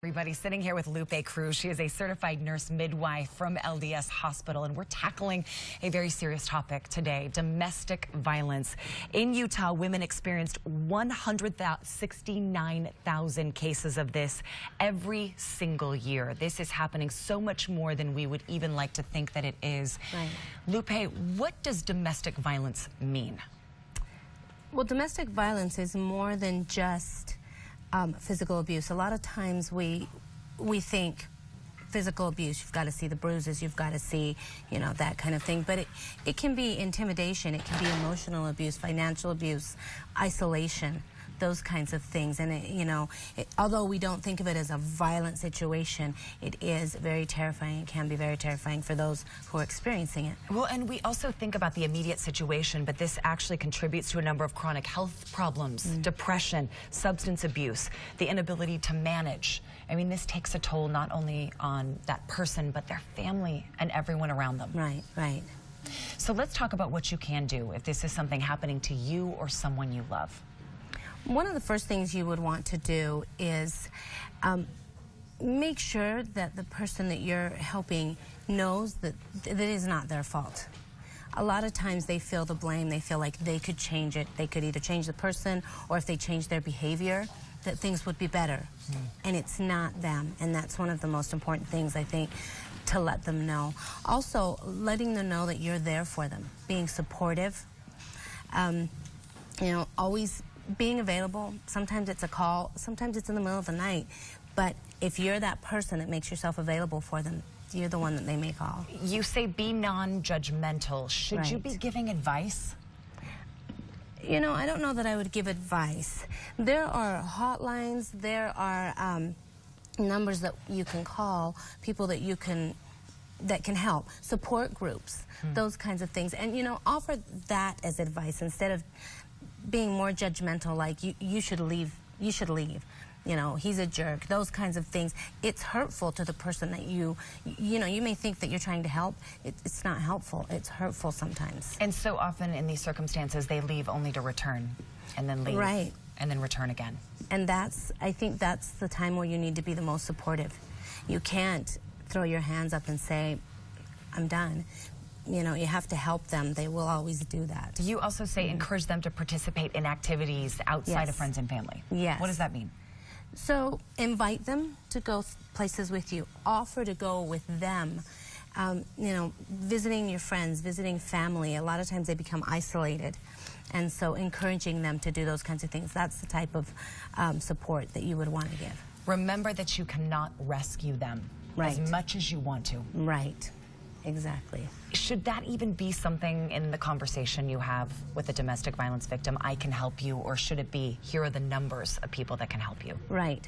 Everybody, sitting here with Lupe Cruz. She is a certified nurse midwife from LDS Hospital, and we're tackling a very serious topic today, domestic violence. In Utah, women experienced 169,000 cases of this every single year. This is happening so much more than we would even like to think that it is. Right. Lupe, what does domestic violence mean? Well, domestic violence is more than just physical abuse. A lot of times we think physical abuse, you've got to see the bruises, you've got to see, you know, that kind of thing. But it can be intimidation, it can be emotional abuse, financial abuse, isolation, those kinds of things. And, although we don't think of it as a violent situation, it is very terrifying. It can be very terrifying for those who are experiencing it. Well, and we also think about the immediate situation, but this actually contributes to a number of chronic health problems, depression, substance abuse, the inability to manage. I mean, this takes a toll not only on that person, but their family and everyone around them. Right, right. So let's talk about what you can do if this is something happening to you or someone you love. One of the first things you would want to do is make sure that the person that you're helping knows that it is not their fault. A lot of times they feel the blame, they feel like they could change it. They could either change the person, or if they change their behavior, that things would be better. And it's not them, and that's one of the most important things, I think, to let them know. Also, letting them know that you're there for them, being supportive, always being available. Sometimes it's a call, sometimes it's in the middle of the night, but if you're that person that makes yourself available for them, you're the one that they may call. You say be non-judgmental. Should you be giving advice? You know, I don't know that I would give advice. There are hotlines, there are numbers that you can call, people that that can help, support groups, those kinds of things. And, offer that as advice instead of being more judgmental, like you should leave, he's a jerk, those kinds of things. It's hurtful to the person that you may think that you're trying to help. It's not helpful, it's hurtful sometimes. And so often in these circumstances, they leave only to return, and then leave. Right. And then return again. And I think that's the time where you need to be the most supportive. You can't throw your hands up and say, I'm done. You have to help them. They will always do that. You also say encourage them to participate in activities outside of friends and family. Yes. What does that mean? So invite them to go places with you. Offer to go with them. Visiting your friends, visiting family. A lot of times they become isolated. And so encouraging them to do those kinds of things. That's the type of support that you would want to give. Remember that you cannot rescue them as much as you want to. Right. Exactly. Should that even be something in the conversation you have with a domestic violence victim? I can help you, or should it be, here are the numbers of people that can help you? Right.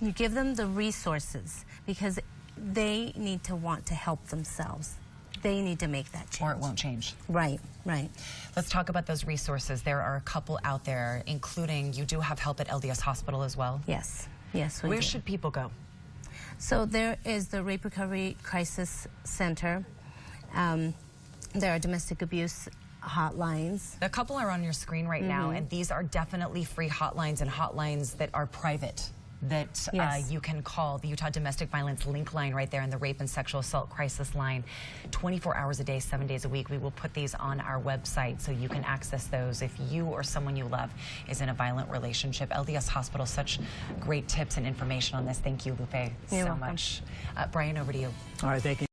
You give them the resources because they need to want to help themselves. They need to make that change. Or it won't change. Right, right. Let's talk about those resources. There are a couple out there, including you do have help at LDS Hospital as well? Yes, yes, we do. Where should people go? So there is the Rape Recovery Crisis Center. There are domestic abuse hotlines. A couple are on your screen right now, and these are definitely free hotlines, and hotlines that are private, that you can call. The Utah Domestic Violence Link line right there, and the Rape and Sexual Assault Crisis line, 24 hours a day, 7 days a week. We will put these on our website so you can access those if you or someone you love is in a violent relationship. LDS Hospital, such great tips and information on this. Thank you, Lupe, so much. Brian, over to you. All right, thank you.